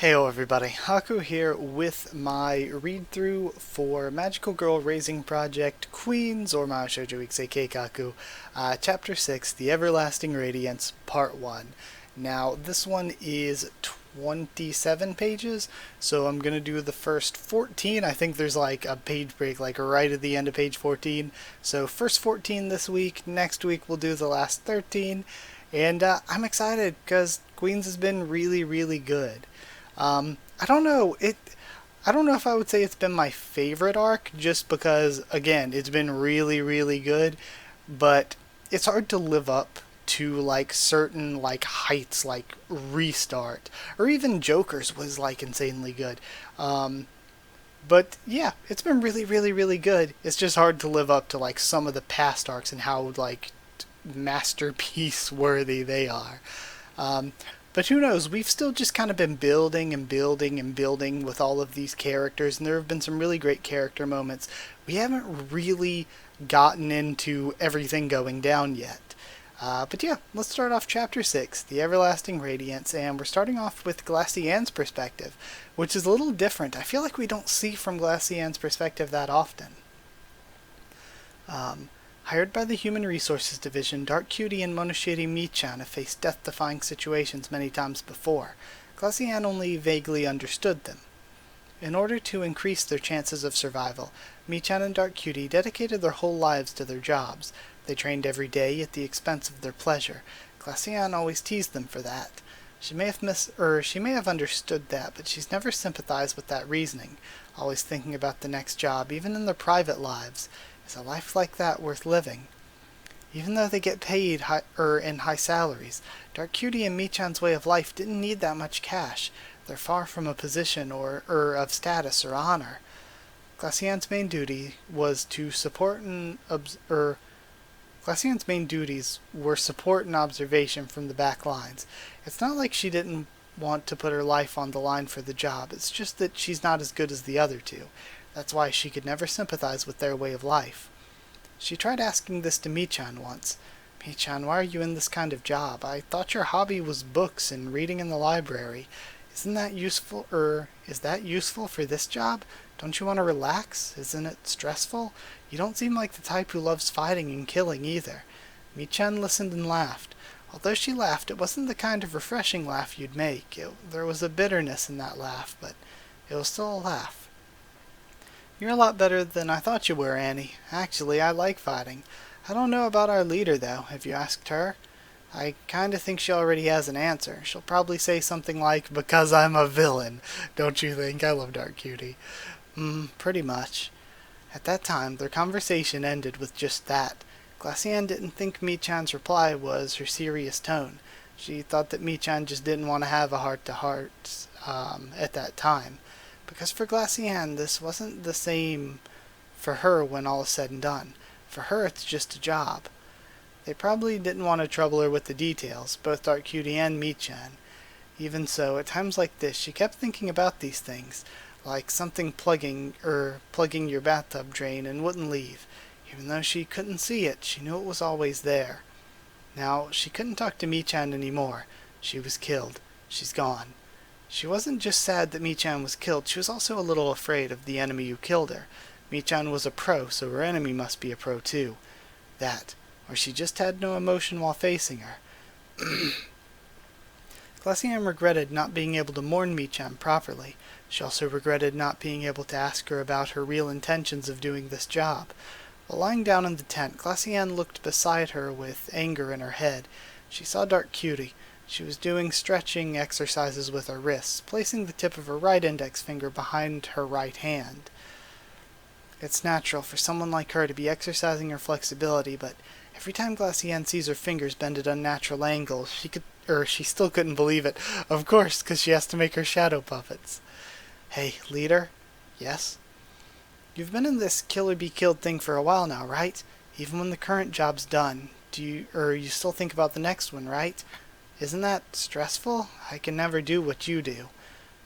Heyo everybody, Haku here with my read-through for Magical Girl Raising Project Queens or Mahou Shoujo Ikusei Keikaku, Chapter 6, The Everlasting Radiance, Part 1. Now, this one is 27 pages, so I'm going to do the first 14. I think there's like a page break like right at the end of page 14. So first 14 this week, next week we'll do the last 13, and I'm excited because Queens has been really good. I don't know. I don't know if I would say it's been my favorite arc, just because, again, it's been really good, but it's hard to live up to, like, certain, like, heights, like Restart, or even Joker's was, like, insanely good. But, yeah, it's been really good. It's just hard to live up to, like, some of the past arcs and how, like, masterpiece worthy they are. But who knows, we've still just kind of been building with all of these characters, and there have been some really great character moments. We haven't really gotten into everything going down yet. But yeah, let's start off Chapter 6, The Everlasting Radiance, and we're starting off with Glassianne's perspective, which is a little different. I feel like we don't see from Glassianne's perspective that often. Hired by the Human Resources Division, Dark Cutie and Monoshiri Michan have faced death-defying situations many times before. Glassianne only vaguely understood them. In order to increase their chances of survival, Michan and Dark Cutie dedicated their whole lives to their jobs. They trained every day at the expense of their pleasure. Glassianne always teased them for that. She may have understood that, but she's never sympathized with that reasoning, always thinking about the next job, even in their private lives. Is a life like that worth living? Even though they get paid in high salaries, Dark Cutie and Michan's way of life didn't need that much cash. They're far from a position or of status or honor. Glassianne's main duty was to Glassianne's main duties were support and observation from the back lines. It's not like she didn't want to put her life on the line for the job. It's just that she's not as good as the other two. That's why she could never sympathize with their way of life. She tried asking this to Michan once. Michan, why are you in this kind of job? I thought your hobby was books and reading in the library. Is that useful for this job? Don't you want to relax? Isn't it stressful? You don't seem like the type who loves fighting and killing either. Michan listened and laughed. Although she laughed, it wasn't the kind of refreshing laugh you'd make. There was a bitterness in that laugh, but it was still a laugh. You're a lot better than I thought you were, Annie. Actually, I like fighting. I don't know about our leader, though. Have you asked her? I kinda think she already has an answer. She'll probably say something like, because I'm a villain. Don't you think? I love Dark Cutie. Pretty much. At that time, their conversation ended with just that. Glassianne didn't think Michan's reply was her serious tone. She thought that Michan just didn't want to have a heart-to-heart at that time. Because for Glassianne, this wasn't the same for her when all is said and done. For her, it's just a job. They probably didn't want to trouble her with the details, both Dark Cutie and Michan. Even so, at times like this, she kept thinking about these things, like something plugging your bathtub drain and wouldn't leave. Even though she couldn't see it, she knew it was always there. Now, she couldn't talk to Michan anymore. She was killed. She's gone. She wasn't just sad that Michan was killed, she was also a little afraid of the enemy who killed her. Michan was a pro, so her enemy must be a pro too. That, or she just had no emotion while facing her. Glassianne regretted not being able to mourn Michan properly. She also regretted not being able to ask her about her real intentions of doing this job. While lying down in the tent, Glassianne looked beside her with anger in her head. She saw Dark Cutie. She was doing stretching exercises with her wrists, placing the tip of her right index finger behind her right hand. It's natural for someone like her to be exercising her flexibility, but every time Glassianne sees her fingers bend at unnatural angles, she still couldn't believe it. Of course, because she has to make her shadow puppets. Hey, leader? Yes? You've been in this kill-or-be-killed thing for a while now, right? Even when the current job's done. You still think about the next one, right? Isn't that stressful? I can never do what you do.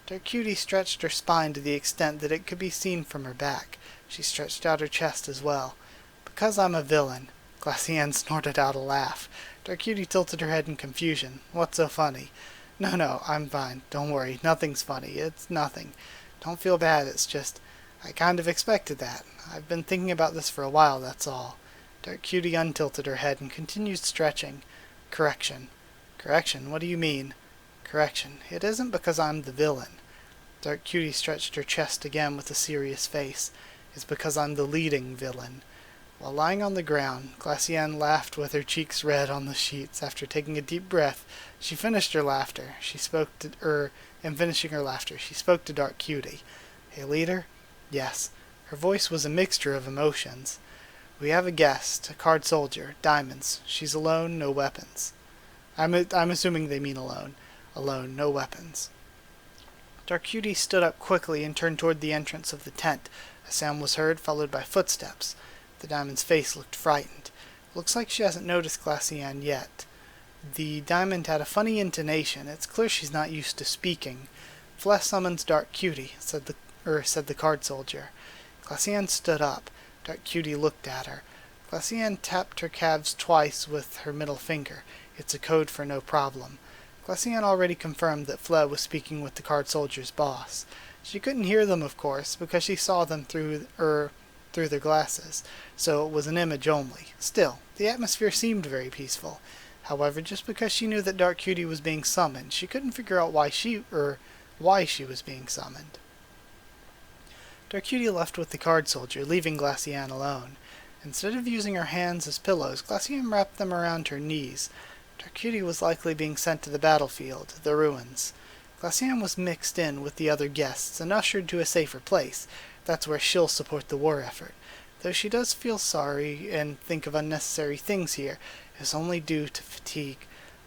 Dark Cutie stretched her spine to the extent that it could be seen from her back. She stretched out her chest as well. Because I'm a villain. Glassianne snorted out a laugh. Dark Cutie tilted her head in confusion. What's so funny? No, I'm fine. Don't worry. Nothing's funny. It's nothing. Don't feel bad. It's just, I kind of expected that. I've been thinking about this for a while, that's all. Dark Cutie untilted her head and continued stretching. Correction. Correction? What do you mean? Correction. It isn't because I'm the villain. Dark Cutie stretched her chest again with a serious face. It's because I'm the leading villain. While lying on the ground, Glassianne laughed with her cheeks red on the sheets. After taking a deep breath, she finished her laughter. And finishing her laughter, she spoke to Dark Cutie. Hey, leader? Yes. Her voice was a mixture of emotions. We have a guest, a card soldier, diamonds. She's alone, no weapons. I'm assuming they mean alone. Alone, no weapons. Dark Cutie stood up quickly and turned toward the entrance of the tent. A sound was heard, followed by footsteps. The diamond's face looked frightened. Looks like she hasn't noticed Glassianne yet. The diamond had a funny intonation. It's clear she's not used to speaking. Flesh summons Dark Cutie, said the card soldier. Glassianne stood up. Dark Cutie looked at her. Glassianne tapped her calves twice with her middle finger. It's a code for no problem. Glassianne already confirmed that Fleur was speaking with the card soldier's boss. She couldn't hear them, of course, because she saw them through their glasses, so it was an image only. Still, the atmosphere seemed very peaceful. However, just because she knew that Dark Cutie was being summoned, she couldn't figure out why she was being summoned. Dark Cutie left with the card soldier, leaving Glassianne alone. Instead of using her hands as pillows, Glassianne wrapped them around her knees. Dark Cutie was likely being sent to the battlefield, the ruins. Glassianne was mixed in with the other guests and ushered to a safer place. That's where she'll support the war effort. Though she does feel sorry and think of unnecessary things here, it's only due to fatigue.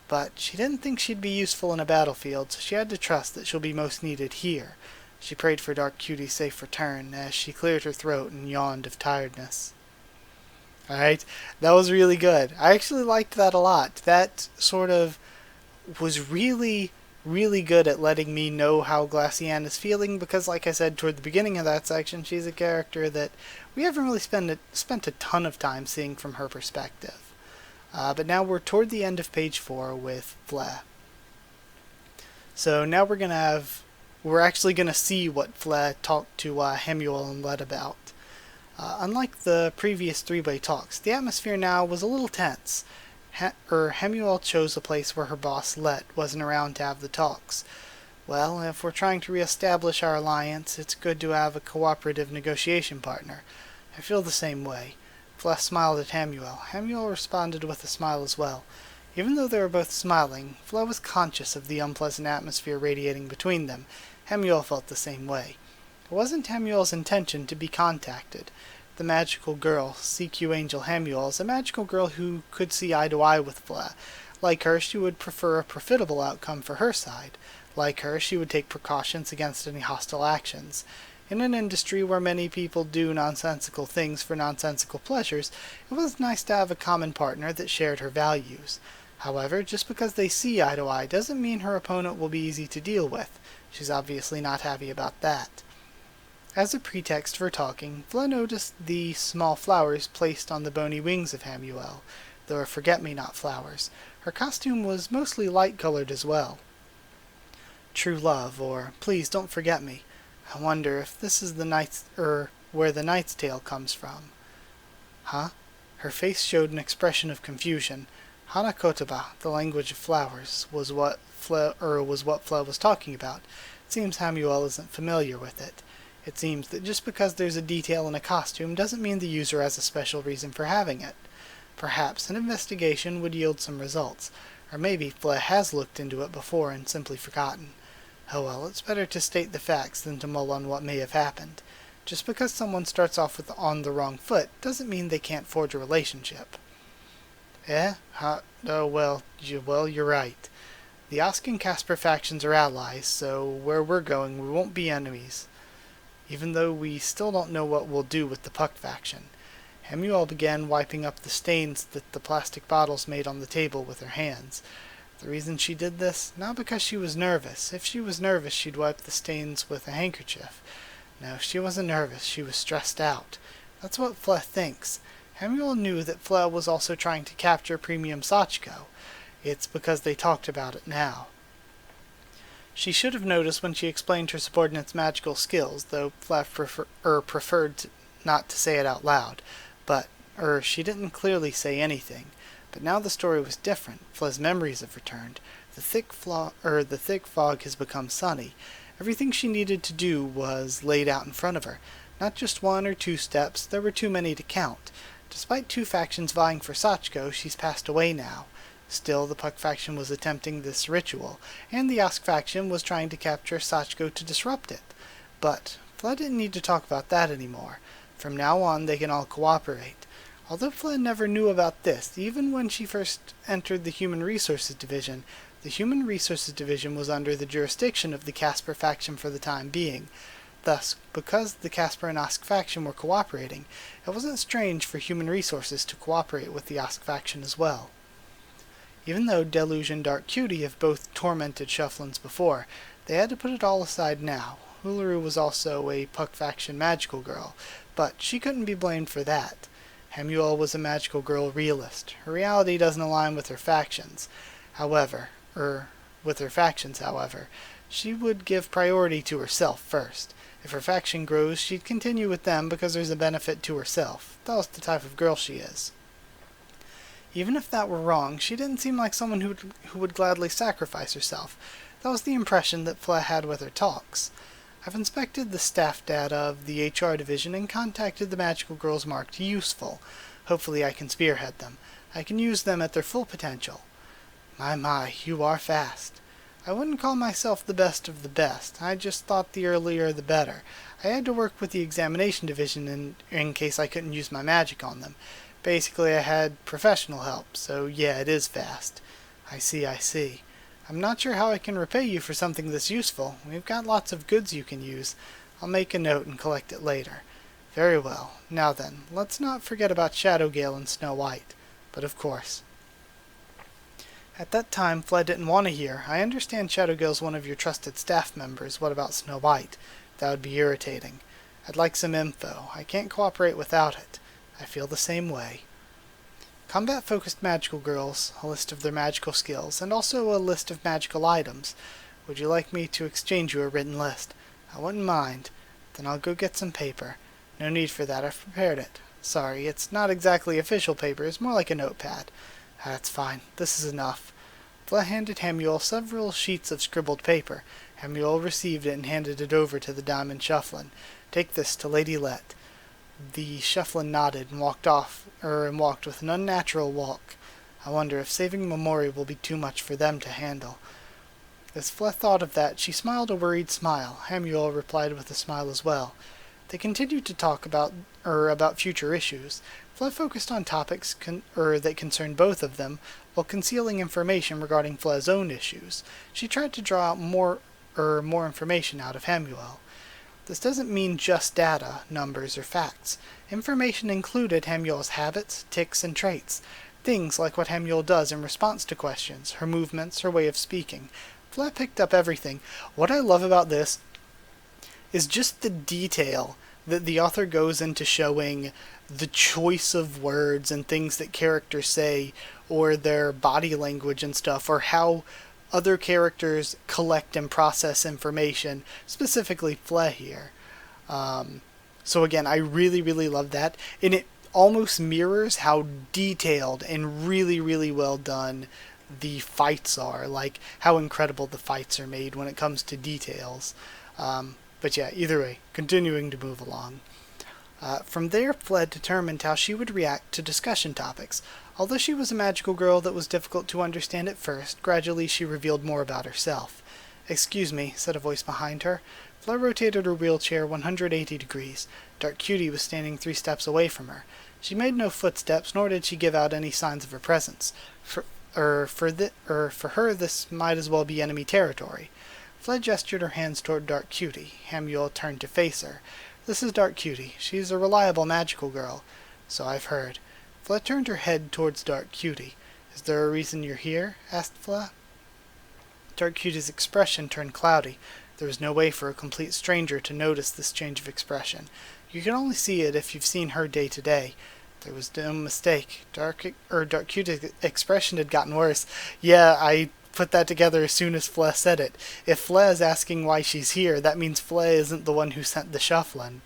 But she didn't think she'd be useful in a battlefield, so she had to trust that she'll be most needed here. She prayed for Dark Cutie's safe return as she cleared her throat and yawned of tiredness. Alright, that was really good. I actually liked that a lot. That sort of was really good at letting me know how Glassianne is feeling, because like I said toward the beginning of that section, she's a character that we haven't really spent a ton of time seeing from her perspective. But now we're toward the end of page 4 with Fleur. So now we're actually going to see what Fleur talked to Hamuel and Led about. Unlike the previous three-way talks, the atmosphere now was a little tense. Hamuel chose a place where her boss, Let, wasn't around to have the talks. Well, if we're trying to re-establish our alliance, it's good to have a cooperative negotiation partner. I feel the same way. Fleur smiled at Hamuel. Hamuel responded with a smile as well. Even though they were both smiling, Fleur was conscious of the unpleasant atmosphere radiating between them. Hamuel felt the same way. It wasn't Hamuel's intention to be contacted. The magical girl, CQ Angel Hamuel, is a magical girl who could see eye to eye with Fleur. Like her, she would prefer a profitable outcome for her side. Like her, she would take precautions against any hostile actions. In an industry where many people do nonsensical things for nonsensical pleasures, it was nice to have a common partner that shared her values. However, just because they see eye to eye doesn't mean her opponent will be easy to deal with. She's obviously not happy about that. As a pretext for talking, Fleur noticed the small flowers placed on the bony wings of Hamuel. They were forget-me-not flowers. Her costume was mostly light-colored as well. True love, or please don't forget me. I wonder if this is where the Knight's Tale comes from. Huh? Her face showed an expression of confusion. Hanakotoba, the language of flowers, was what Fleur was talking about. It seems Hamuel isn't familiar with it. It seems that just because there's a detail in a costume doesn't mean the user has a special reason for having it. Perhaps an investigation would yield some results, or maybe Fleur has looked into it before and simply forgotten. Oh well, it's better to state the facts than to mull on what may have happened. Just because someone starts off on the wrong foot doesn't mean they can't forge a relationship. Well, you're right. The Osk and Casper factions are allies, so where we're going we won't be enemies. Even though we still don't know what we'll do with the Puck faction. Hamuel began wiping up the stains that the plastic bottles made on the table with her hands. The reason she did this? Not because she was nervous. If she was nervous, she'd wipe the stains with a handkerchief. No, she wasn't nervous. She was stressed out. That's what Fleur thinks. Hamuel knew that Fleur was also trying to capture Premium Sachiko. It's because they talked about it now. She should have noticed when she explained her subordinate's magical skills, though Flav preferred not to say it out loud. But, she didn't clearly say anything. But now the story was different. Fla's memories have returned. The thick fog has become sunny. Everything she needed to do was laid out in front of her. Not just 1 or 2 steps, there were too many to count. Despite 2 factions vying for Sachiko, she's passed away now. Still, the Puck faction was attempting this ritual, and the Ask faction was trying to capture Sachiko to disrupt it. But Fla didn't need to talk about that anymore. From now on, they can all cooperate. Although Fla never knew about this, even when she first entered the Human Resources Division, the Human Resources Division was under the jurisdiction of the Casper faction for the time being. Thus, because the Casper and Ask faction were cooperating, it wasn't strange for Human Resources to cooperate with the Ask faction as well. Even though Deluge and Dark Cutie have both tormented Shufflins before, they had to put it all aside now. Uluru was also a Puck faction magical girl, but she couldn't be blamed for that. Hamuel was a magical girl realist. Her reality doesn't align with her factions. However, she would give priority to herself first. If her faction grows, she'd continue with them because there's a benefit to herself. That was the type of girl she is. Even if that were wrong, she didn't seem like someone who would gladly sacrifice herself. That was the impression that Fla had with her talks. I've inspected the staff data of the HR division and contacted the magical girls marked useful. Hopefully I can spearhead them. I can use them at their full potential. My, you are fast. I wouldn't call myself the best of the best. I just thought the earlier the better. I had to work with the examination division in case I couldn't use my magic on them. Basically, I had professional help, so yeah, it is fast. I see. I'm not sure how I can repay you for something this useful. We've got lots of goods you can use. I'll make a note and collect it later. Very well. Now then, let's not forget about Shadowgale and Snow White. But of course. At that time, Fla didn't want to hear. I understand Shadowgale's one of your trusted staff members. What about Snow White? That would be irritating. I'd like some info. I can't cooperate without it. I feel the same way. Combat-focused magical girls, a list of their magical skills, and also a list of magical items. Would you like me to exchange you a written list? I wouldn't mind. Then I'll go get some paper. No need for that, I've prepared it. Sorry, it's not exactly official paper, it's more like a notepad. That's fine, this is enough. Fla handed Hamuel several sheets of scribbled paper. Hamuel received it and handed it over to the Diamond Shufflin. Take this to Lady Let. The Shufflin nodded and walked with an unnatural walk. I wonder if saving Momori will be too much for them to handle. As Fla thought of that, she smiled a worried smile. Hamuel replied with a smile as well. They continued to talk about future issues. Fla focused on topics that concerned both of them, while concealing information regarding Fla's own issues. She tried to draw out more information out of Hamuel. This doesn't mean just data, numbers, or facts. Information included Hamuel's habits, tics, and traits. Things like what Hamuel does in response to questions, her movements, her way of speaking. Fla picked up everything. What I love about this is just the detail that the author goes into showing the choice of words and things that characters say, or their body language and stuff, or how other characters collect and process information, specifically Fla here. So again, I really, really love that. And it almost mirrors how detailed and really, really well done the fights are. Like, how incredible the fights are made when it comes to details. But yeah, either way, continuing to move along. From there, Fla determined how she would react to discussion topics. Although she was a magical girl that was difficult to understand at first, gradually she revealed more about herself. "Excuse me," said a voice behind her. Fla rotated her wheelchair 180 degrees. Dark Cutie was standing 3 steps away from her. She made no footsteps, nor did she give out any signs of her presence. For her, this might as well be enemy territory. Fla gestured her hands toward Dark Cutie. Hamuel turned to face her. "This is Dark Cutie. She's a reliable magical girl." "So I've heard." Fla turned her head towards Dark Cutie. "Is there a reason you're here?" asked Fla. Dark Cutie's expression turned cloudy. There was no way for a complete stranger to notice this change of expression. You can only see it if you've seen her day to day. There was no mistake. Dark Cutie's expression had gotten worse. Yeah, I put that together as soon as Flea said it. If Flea is asking why she's here, that means Flea isn't the one who sent the shufflin'.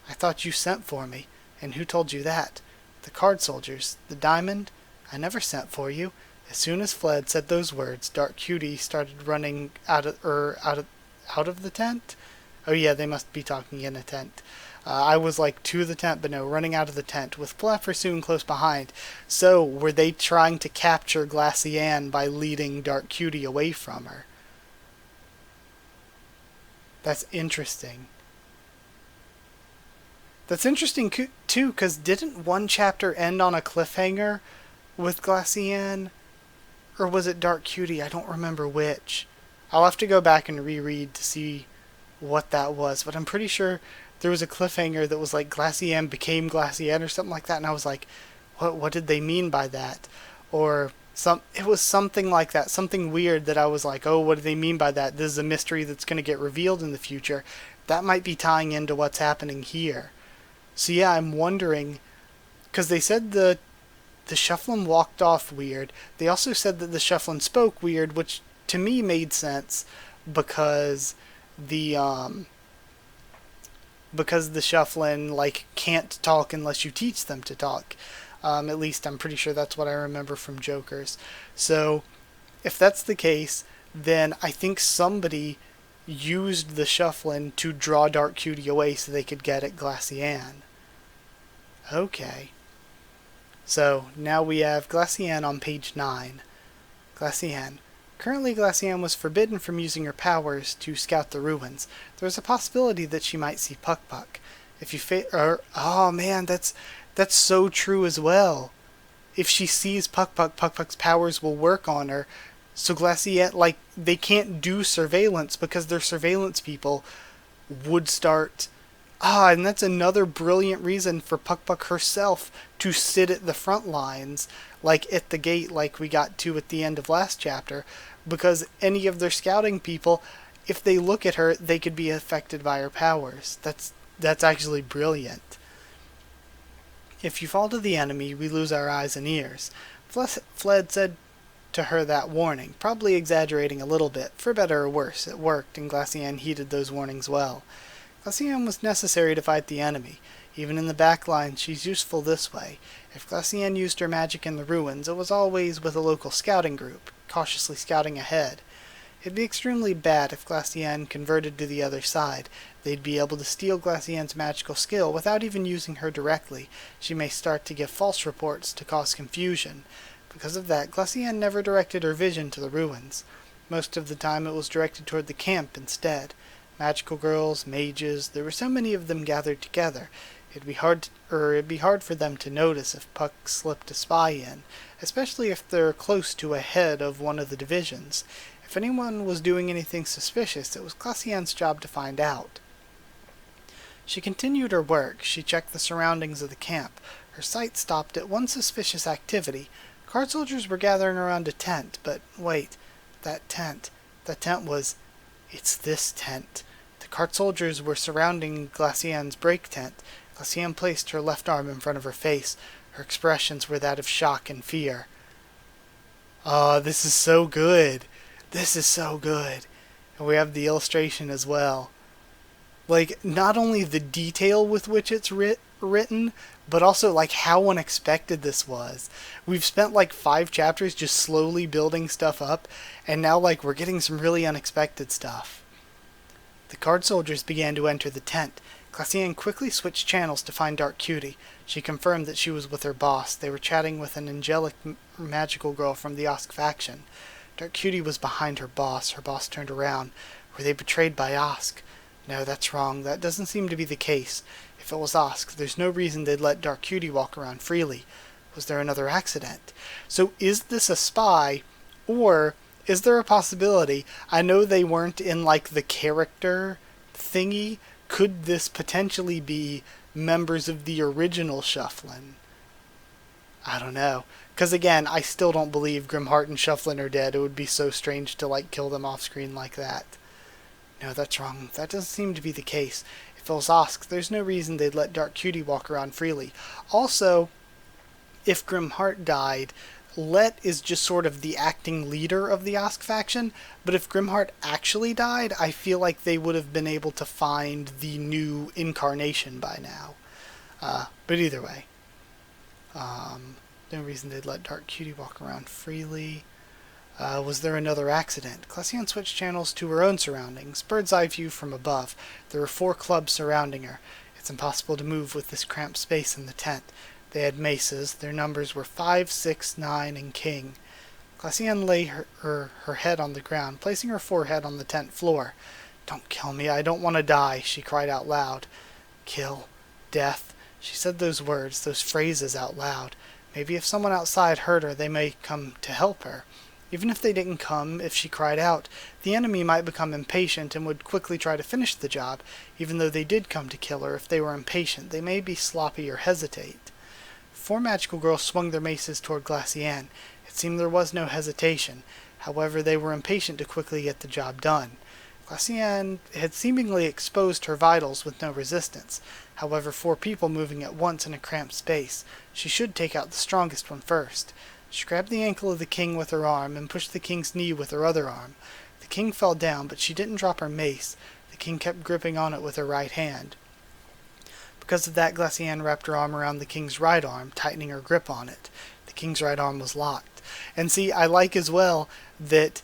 I thought you sent for me. And who told you that? The card soldiers. The diamond? I never sent for you. As soon as Flea said those words, Dark Cutie started running out of the tent? Oh yeah, they must be talking in a tent. I was like to the tent, but no, running out of the tent, with Flapper soon close behind. So, were they trying to capture Glassianne by leading Dark Cutie away from her? That's interesting. That's interesting too, because didn't one chapter end on a cliffhanger with Glassianne? Or was it Dark Cutie? I don't remember which. I'll have to go back and reread to see what that was, but I'm pretty sure there was a cliffhanger that was like Glassianne became Glassianne or something like that, and I was like, what did they mean by that? Or it was something like that, something weird that I was like, oh, what do they mean by that? This is a mystery that's going to get revealed in the future. That might be tying into what's happening here. So yeah, I'm wondering, because they said the shufflin walked off weird. They also said that the shufflin spoke weird, which to me made sense because the shufflin like can't talk unless you teach them to talk. At least I'm pretty sure that's what I remember from Jokers. So if that's the case, then I think somebody used the shufflin to draw Dark Cutie away so they could get at Glassianne. Okay. So now we have Glassianne on page 9. Glassianne. Currently, Glassianne was forbidden from using her powers to scout the ruins. There is a possibility that she might see Puck. If you oh man, that's so true as well. If she sees Puck's powers will work on her. So Glassianne, like, they can't do surveillance because their surveillance people would start. And that's another brilliant reason for Puck herself to sit at the front lines, like at the gate, like we got to at the end of last chapter, because any of their scouting people, if they look at her, they could be affected by her powers. That's actually brilliant. If you fall to the enemy, we lose our eyes and ears. Fled said to her that warning, probably exaggerating a little bit. For better or worse, it worked, and Glassianne heeded those warnings well. Glassianne was necessary to fight the enemy. Even in the back line, she's useful this way. If Glassianne used her magic in the ruins, it was always with a local scouting group, cautiously scouting ahead. It'd be extremely bad if Glassianne converted to the other side. They'd be able to steal Glassianne's magical skill without even using her directly. She may start to give false reports to cause confusion. Because of that, Glassianne never directed her vision to the ruins. Most of the time it was directed toward the camp instead. Magical girls, mages, there were so many of them gathered together. It'd be hard for them to notice if Puck slipped a spy in, especially if they're close to a head of one of the divisions. If anyone was doing anything suspicious, it was Glassianne's job to find out. She continued her work. She checked the surroundings of the camp. Her sight stopped at one suspicious activity. Card soldiers were gathering around a tent, but wait, that tent was... It's this tent. The card soldiers were surrounding Glassianne's break tent. Glassianne placed her left arm in front of her face. Her expressions were that of shock and fear. This is so good. This is so good. And we have the illustration as well. Like, not only the detail with which it's written, but also like how unexpected this was. We've spent like 5 chapters just slowly building stuff up, and now like we're getting some really unexpected stuff. The card soldiers began to enter the tent. Glassianne quickly switched channels to find Dark Cutie. She confirmed that she was with her boss. They were chatting with an angelic magical girl from the Osk faction. Dark Cutie was behind her boss. Her boss turned around. Were they betrayed by Osk? No, that's wrong. That doesn't seem to be the case. If it was Osk, there's no reason they'd let Dark Cutie walk around freely. Was there another accident? So is this a spy, or is there a possibility? I know they weren't in like the character thingy. Could this potentially be members of the original Shufflin? I don't know. Because again, I still don't believe Grimheart and Shufflin are dead. It would be so strange to like kill them off screen like that. No, that's wrong. That doesn't seem to be the case. If it was Osk, there's no reason they'd let Dark Cutie walk around freely. Also, if Grimheart died, Let is just sort of the acting leader of the Osk faction, but if Grimheart actually died, I feel like they would have been able to find the new incarnation by now. But either way, no reason they'd let Dark Cutie walk around freely. Was there another accident? Glassianne switched channels to her own surroundings. Bird's eye view from above. There were 4 clubs surrounding her. It's impossible to move with this cramped space in the tent. They had maces. Their numbers were 5, 6, 9, and king. Glassianne lay her head on the ground, placing her forehead on the tent floor. "Don't kill me. I don't want to die," she cried out loud. Kill. Death. She said those words, those phrases out loud. Maybe if someone outside heard her, they may come to help her. Even if they didn't come, if she cried out, the enemy might become impatient and would quickly try to finish the job. Even though they did come to kill her, if they were impatient, they may be sloppy or hesitate. 4 magical girls swung their maces toward Glassianne. It seemed there was no hesitation. However, they were impatient to quickly get the job done. Glassianne had seemingly exposed her vitals with no resistance. However, 4 people moving at once in a cramped space. She should take out the strongest one first. She grabbed the ankle of the king with her arm and pushed the king's knee with her other arm. The king fell down, but she didn't drop her mace. The king kept gripping on it with her right hand. Because of that, Glassianne wrapped her arm around the king's right arm, tightening her grip on it. The king's right arm was locked. And see, I like as well that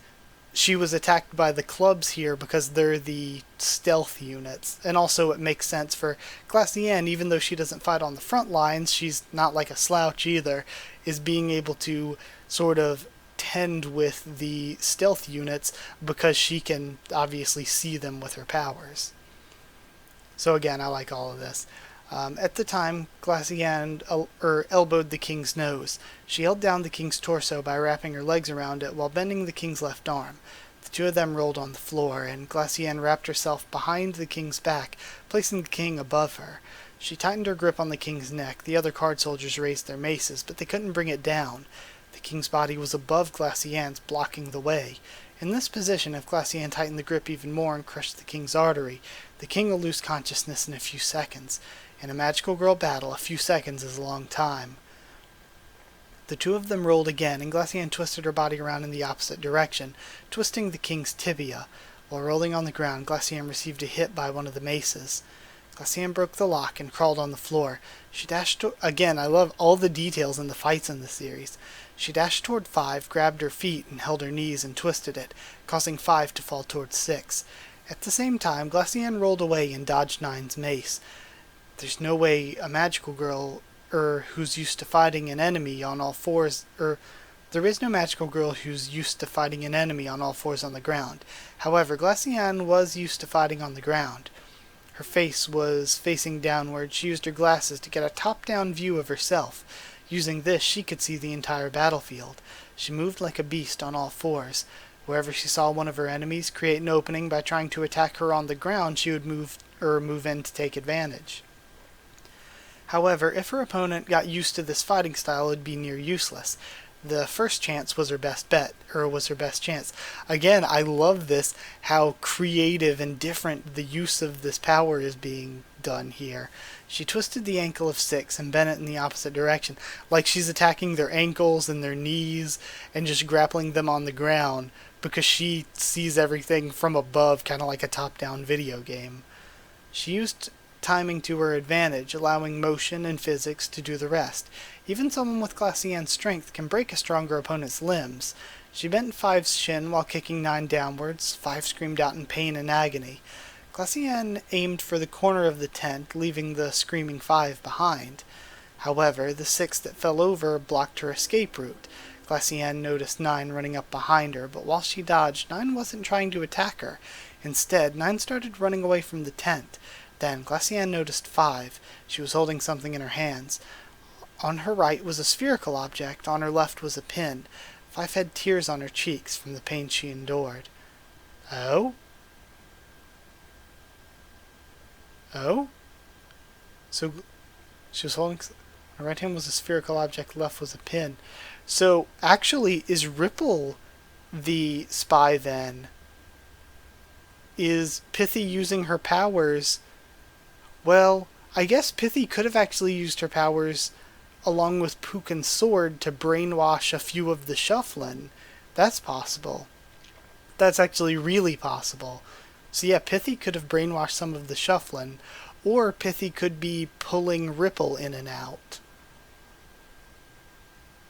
she was attacked by the clubs here because they're the stealth units. And also it makes sense for Glassianne, even though she doesn't fight on the front lines, she's not like a slouch either, is being able to sort of tend with the stealth units because she can obviously see them with her powers. So again, I like all of this. At the time, Glassianne elbowed the king's nose. She held down the king's torso by wrapping her legs around it while bending the king's left arm. The 2 of them rolled on the floor, and Glassianne wrapped herself behind the king's back, placing the king above her. She tightened her grip on the king's neck. The other card soldiers raised their maces, but they couldn't bring it down. The king's body was above Glassianne's, blocking the way. In this position, if Glassianne tightened the grip even more and crushed the king's artery, the king will lose consciousness in a few seconds. In a magical girl battle, a few seconds is a long time. The 2 of them rolled again, and Glassianne twisted her body around in the opposite direction, twisting the king's tibia. While rolling on the ground, Glassianne received a hit by one of the maces. Glassianne broke the lock and crawled on the floor. She dashed again, I love all the details in the fights in this series. She dashed toward 5, grabbed her feet, and held her knees and twisted it, causing 5 to fall toward 6. At the same time, Glassianne rolled away and dodged 9's mace. There's no way a magical girl, who's used to fighting an enemy on all fours, there is no magical girl who's used to fighting an enemy on all fours on the ground. However, Glassianne was used to fighting on the ground. Her face was facing downward. She used her glasses to get a top-down view of herself. Using this, she could see the entire battlefield. She moved like a beast on all fours. Wherever she saw one of her enemies create an opening by trying to attack her on the ground, she would move in to take advantage. However, if her opponent got used to this fighting style, it would be near useless. The first chance was her best bet, or was her best chance. Again, I love this, how creative and different the use of this power is being done here. She twisted the ankle of 6 and bent it in the opposite direction, like she's attacking their ankles and their knees and just grappling them on the ground, because she sees everything from above, kind of like a top-down video game. She used timing to her advantage, allowing motion and physics to do the rest. Even someone with Glassianne's strength can break a stronger opponent's limbs. She bent 5's shin while kicking 9 downwards. 5 screamed out in pain and agony. Glassianne aimed for the corner of the tent, leaving the screaming 5 behind. However, the 6 that fell over blocked her escape route. Glassianne noticed 9 running up behind her, but while she dodged, 9 wasn't trying to attack her. Instead, 9 started running away from the tent. Then Glassianne noticed 5. She was holding something in her hands. On her right was a spherical object, on her left was a pin. 5 had tears on her cheeks from the pain she endured. Oh? Oh? So, she was holding... Her right hand was a spherical object, left was a pin. So, actually, is Ripple the spy then? Is Pithy using her powers... Well, I guess Pithy could have actually used her powers along with Puken's sword to brainwash a few of the Shufflin. That's possible. That's actually really possible. So yeah, Pithy could have brainwashed some of the Shufflin, or Pithy could be pulling Ripple in and out.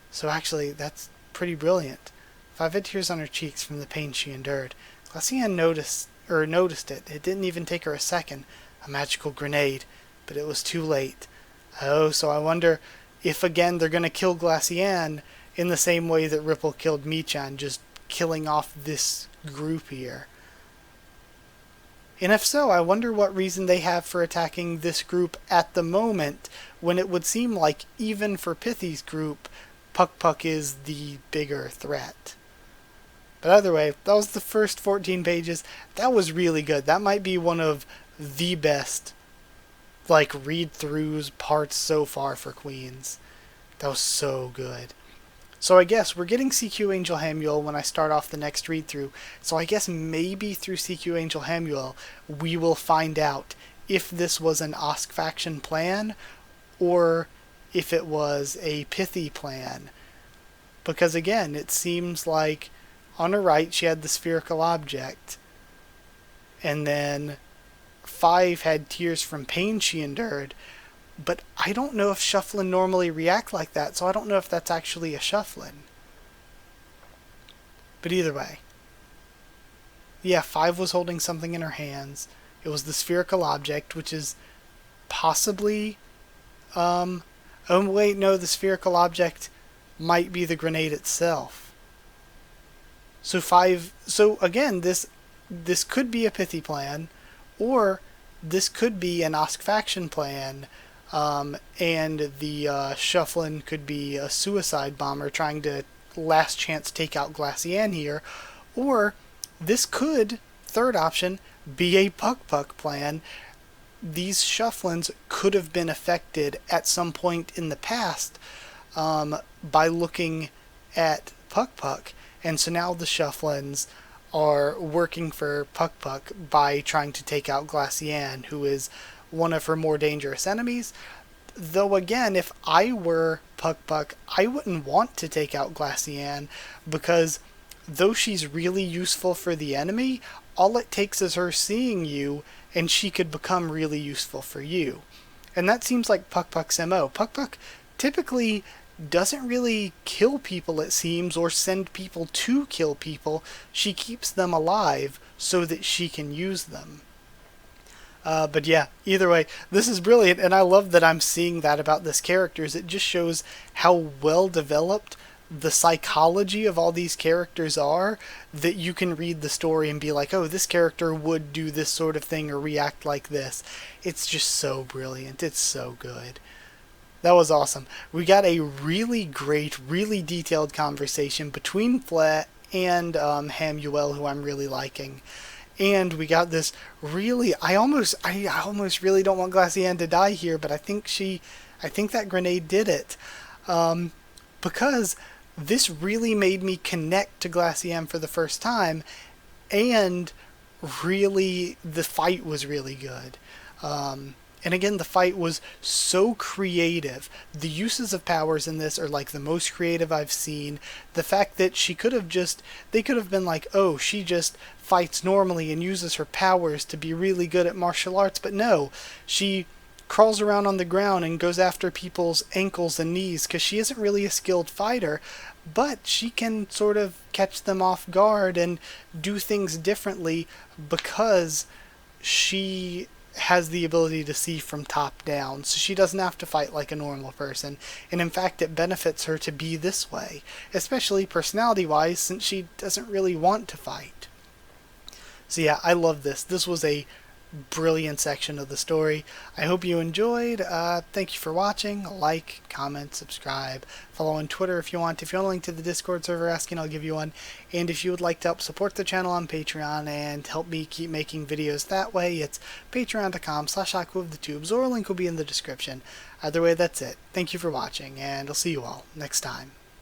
So actually, that's pretty brilliant. 5 had tears on her cheeks from the pain she endured. Glassianne noticed it. It didn't even take her a second. A magical grenade. But it was too late. Oh, so I wonder if again they're going to kill Glassianne in the same way that Ripple killed Michan, just killing off this group here. And if so, I wonder what reason they have for attacking this group at the moment, when it would seem like even for Pithy's group, Puck is the bigger threat. But either way, that was the first 14 pages. That was really good. That might be one of the best, read-throughs parts so far for Queens. That was so good. So I guess we're getting CQ Angel Hamuel when I start off the next read-through. So I guess maybe through CQ Angel Hamuel, we will find out if this was an Osk faction plan, or if it was a Pithy plan. Because again, it seems like on her right she had the spherical object, and then 5 had tears from pain she endured, but I don't know if Shufflin normally react like that, so I don't know if that's actually a Shufflin. But either way, yeah, 5 was holding something in her hands. It was the spherical object, which is possibly oh wait, no, the spherical object might be the grenade itself. So 5, so again, this could be a Pithy plan, or this could be an Osk faction plan, and the Shufflin could be a suicide bomber trying to last chance take out Glassianne here, or this could, third option, be a Puck plan. These Shufflins could have been affected at some point in the past by looking at Puck, and so now the Shufflins are working for Puck by trying to take out Glassianne, who is one of her more dangerous enemies. Though again, if I were Puck, I wouldn't want to take out Glassianne, because though she's really useful for the enemy, all it takes is her seeing you, and she could become really useful for you. And that seems like Puck's MO. Puck typically doesn't really kill people, it seems, or send people to kill people. She keeps them alive so that she can use them. But yeah, either way, this is brilliant, and I love that I'm seeing that about this character. It just shows how well developed the psychology of all these characters are, that you can read the story and be like, oh, this character would do this sort of thing or react like this. It's just so brilliant. It's so good. That was awesome. We got a really great, really detailed conversation between Flet and Hamuel, who I'm really liking. And we got this really, I almost really don't want Glassianne to die here, but I think that grenade did it. Because this really made me connect to Glassianne for the first time, and really, the fight was really good. And again, the fight was so creative. The uses of powers in this are like the most creative I've seen. The fact that they could have been like, oh, she just fights normally and uses her powers to be really good at martial arts, but no, she crawls around on the ground and goes after people's ankles and knees because she isn't really a skilled fighter, but she can sort of catch them off guard and do things differently because she has the ability to see from top down, so she doesn't have to fight like a normal person. And in fact, it benefits her to be this way, especially personality-wise, since she doesn't really want to fight. So yeah, I love this. This was a brilliant section of the story. I hope you enjoyed. Thank you for watching. Like, comment, subscribe, follow on Twitter if you want. If you want a link to the Discord server asking, I'll give you one. And if you would like to help support the channel on Patreon and help me keep making videos that way, it's patreon.com/HakuOfTheTubes, or a link will be in the description. Either way, that's it. Thank you for watching, and I'll see you all next time.